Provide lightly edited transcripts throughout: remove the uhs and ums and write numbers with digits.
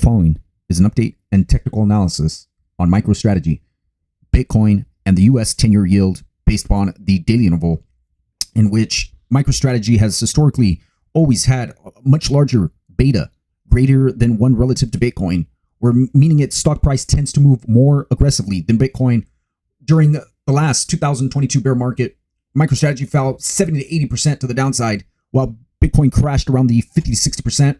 following is an update and technical analysis on MicroStrategy, Bitcoin, and the US 10-year yield based upon the daily interval, in which MicroStrategy has historically always had a much larger beta, greater than 1 relative to Bitcoin, meaning its stock price tends to move more aggressively than Bitcoin. During the last 2022 bear market, MicroStrategy fell 70 to 80% to the downside, while Bitcoin crashed around the 50 to 60%.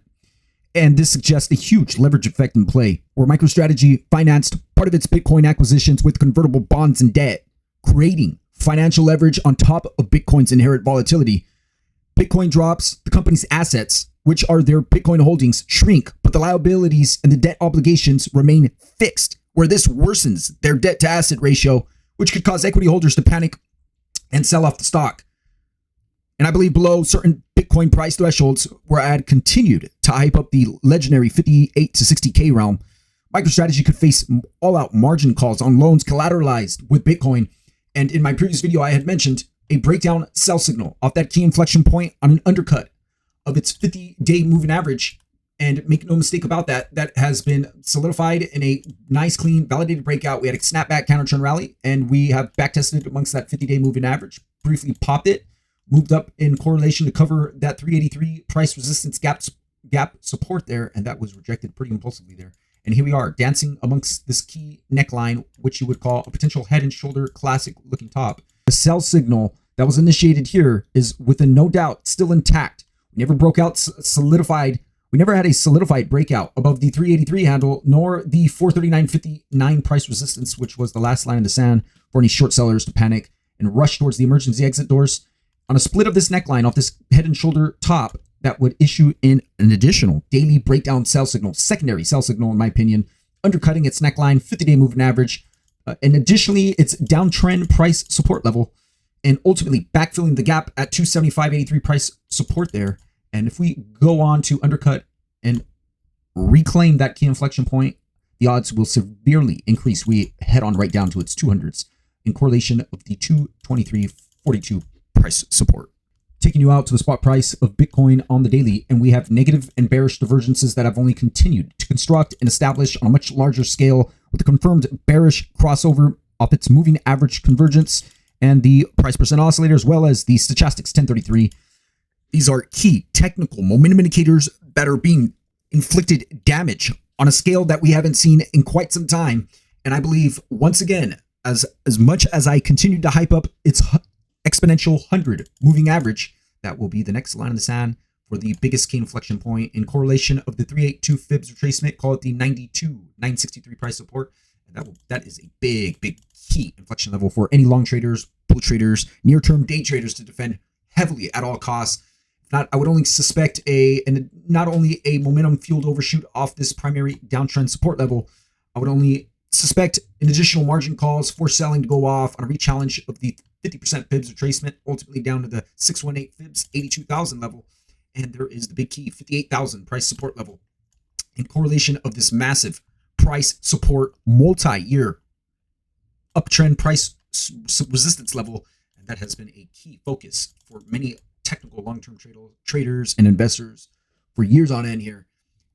And this suggests a huge leverage effect in play, where MicroStrategy financed part of its Bitcoin acquisitions with convertible bonds and debt, creating financial leverage on top of Bitcoin's inherent volatility. Bitcoin drops, the company's assets, which are their Bitcoin holdings, shrink, but the liabilities and the debt obligations remain fixed, where this worsens their debt to asset ratio, which could cause equity holders to panic and sell off the stock. And I believe below certain Bitcoin price thresholds, where I had continued to hype up the legendary 58 to 60K realm, MicroStrategy could face all-out margin calls on loans collateralized with Bitcoin. And in my previous video, I had mentioned a breakdown sell signal off that key inflection point on an undercut of its 50-day moving average. And make no mistake about that, that has been solidified in a nice, clean, validated breakout. We had a snapback counter trend rally, and we have backtested amongst that 50-day moving average, briefly popped it, moved up in correlation to cover that 383 price resistance gap support there, and that was rejected pretty impulsively there. And here we are dancing amongst this key neckline, which you would call a potential head and shoulder classic looking top. The sell signal that was initiated here is within no doubt still intact. We never broke out solidified. We never had a solidified breakout above the 383 handle, nor the 439.59 price resistance, which was the last line in the sand for any short sellers to panic and rush towards the emergency exit doors. On a split of this neckline off this head and shoulder top, that would issue in an additional daily breakdown sell signal, secondary sell signal, in my opinion, undercutting its neckline, 50-day moving average, and additionally, its downtrend price support level, and ultimately backfilling the gap at 275.83 price support there. And if we go on to undercut and reclaim that key inflection point, the odds will severely increase. We head on right down to its 200s in correlation of the 223.42 price support. Taking you out to the spot price of Bitcoin on the daily, and we have negative and bearish divergences that have only continued to construct and establish on a much larger scale, with a confirmed bearish crossover off its moving average convergence and the price percent oscillator, as well as the stochastics 1033. These are key technical momentum indicators that are being inflicted damage on a scale that we haven't seen in quite some time. And I believe, once again, as much as I continue to hype up its exponential 100 moving average, that will be the next line in the sand for the biggest key inflection point in correlation of the 382 fibs retracement, call it the 963 price support. And that is a big key inflection level for any long traders, bull traders, near-term day traders to defend heavily at all costs. If not, I would only suspect not only a momentum fueled overshoot off this primary downtrend support level, I would only suspect an additional margin calls for selling to go off on a re-challenge of the 50% fibs retracement, ultimately down to the 618 fibs, 82,000 level. And there is the big key, 58,000 price support level in correlation of this massive price support multi-year uptrend price resistance level. And that has been a key focus for many technical long-term traders and investors for years on end here.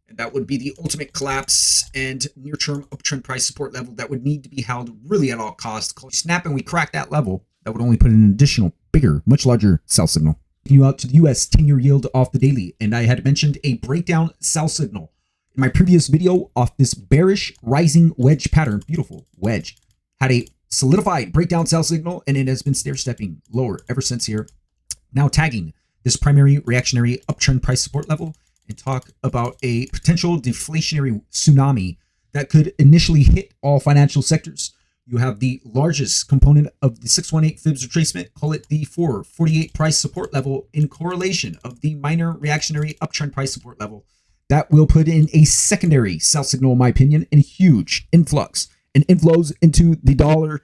And that would be the ultimate collapse and near-term uptrend price support level that would need to be held really at all costs. Snap and we crack that level, that would only put in an additional, bigger, much larger sell signal. Taking you out to the US 10-year yield off the daily, and I had mentioned a breakdown sell signal in my previous video off this bearish rising wedge pattern. Beautiful wedge. Had a solidified breakdown sell signal, and it has been stair-stepping lower ever since here. Now tagging this primary reactionary uptrend price support level, and talk about a potential deflationary tsunami that could initially hit all financial sectors. You have the largest component of the 618 fibs retracement, call it the 448 price support level, in correlation of the minor reactionary uptrend price support level. That will put in a secondary sell signal, in my opinion, and a huge influx and inflows into the dollar,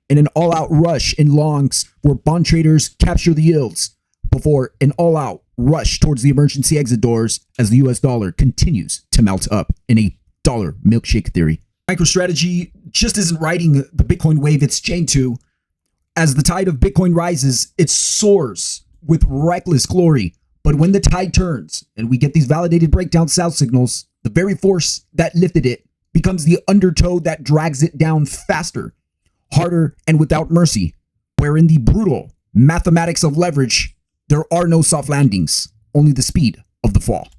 and an all-out rush in longs where bond traders capture the yields before an all-out rush towards the emergency exit doors as the US dollar continues to melt up in a dollar milkshake theory. MicroStrategy just isn't riding the Bitcoin wave it's chained to. As the tide of Bitcoin rises, it soars with reckless glory. But when the tide turns and we get these validated breakdown sell signals The very force that lifted it becomes the undertow that drags it down faster, harder, and without mercy, where in the brutal mathematics of leverage, there are no soft landings, only the speed of the fall.